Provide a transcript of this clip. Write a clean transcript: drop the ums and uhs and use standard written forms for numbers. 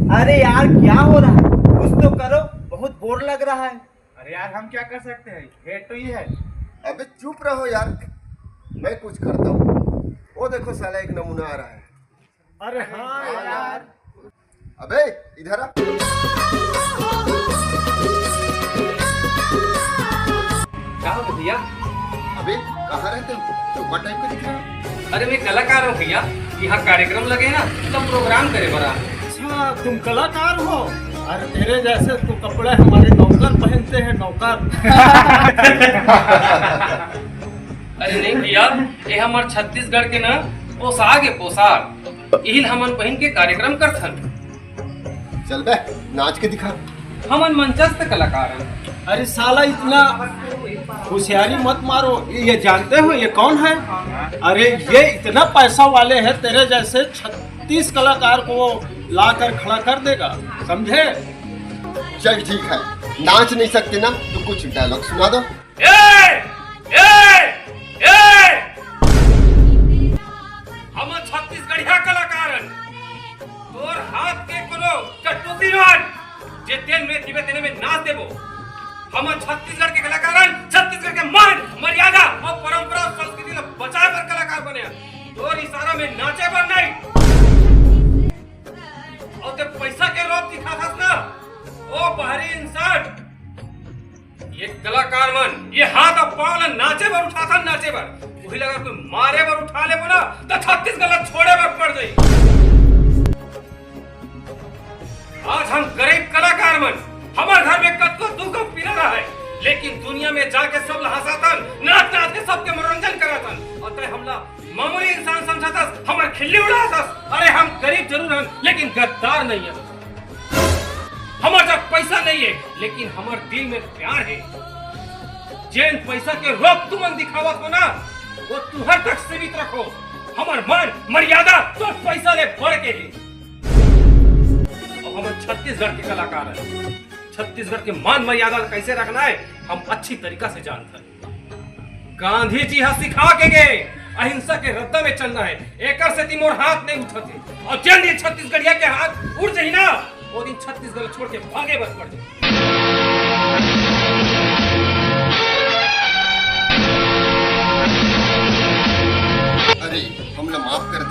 अरे यार क्या हो रहा है, कुछ तो करो, बहुत बोर लग रहा है। अरे यार हम क्या कर सकते हैं, हेड तो ये है। अबे चुप रहो यार, मैं कुछ करता हूँ। वो देखो साला एक नमूना आ रहा है। अरे हाँ यार। अबे इधर आ। क्या हो भैया? अबे कहाँ रहते हो? चौपा टाइप का दिख रहा है। अरे मैं कलाकार हूँ भैया, यहाँ कार्यक्रम लगे ना तो प्रोग्राम करे बड़ा। अच्छा तुम कलाकार हो? अरे तेरे जैसे तो कपड़े हमारे नौकर पहनते हैं, नौकर। अरे नहीं भैया, ये हमार छत्तीसगढ़ के ना पोशाक है, पोशाक यही हमन पहन के कार्यक्रम करथन। चल बे नाच के दिखा। हमन मंचस्थ कलाकार हैं। अरे साला इतना होशियारी मत मारो, ये जानते हो ये कौन है? अरे ये इतना पैसा वाले हैं, तेरे जैसे 36 कलाकार को लाकर खड़ा कर देगा, समझे? चल ठीक है, नाच नहीं सकते ना तो कुछ डायलॉग सुना दो। हम छत्तीसगढ़िया कलाकार हैं। तोर हाथ के कोनो कटपुतली नोन जे तेन में दिवे तेने में नाच देबो। हम छत्तीसगढ़ के कलाकार हैं, छत्तीसगढ़ के मान मर्यादा और परंपरा और संस्कृति को बचाए पर कलाकार बने। तोर इशारा में नाचे पर नहीं। और ते पैसा के लोभ दिखाथस ना, ओ बाहरी इंसान। ये कलाकार मन ये हाथ और पांव ल नाचे पर उठाथन, नाचे पर वही लगा कोई मारे पर उठा ले ना तो छत्तीसगढ़ छोड़े पर पड़ जाई। आज हम गरीब कलाकार मन हमारे घर में कतको दुख पीड़ा रहा है, लेकिन दुनिया में जाके सब हंसातन, नाच नाच के सबके मनोरंजन करातन। और तय हमला मामूली इंसान समझातस, हमार खिल्ली उड़ातस। अरे हम गरीब जरूर हैं लेकिन गद्दार नहीं है। हमारे पास पैसा नहीं है लेकिन हमारे दिल में प्यार है। जैन पैसा के रोक तुमन दिखावत हो ना, वो तुहर तक सीमित रखो। हमार मान मर्यादा तो पैसा ले बढ़ के ही। हम छत्तीसगढ़ के कलाकार हैं, छत्तीसगढ़ के मान मर्यादा कैसे रखना है हम अच्छी तरीका से जानते हैं। गांधी जी हा सिखा के गए अहिंसा के रद्दा में चलना है। एकर से तिमोर हाथ नहीं उठते, और जिन दिन छत्तीसगढ़िया के हाथ उड़ जाही ना, वो दिन छत्तीसगढ़ छोड़ के भागे बस पड़ जाए। अरे हमला माफ कर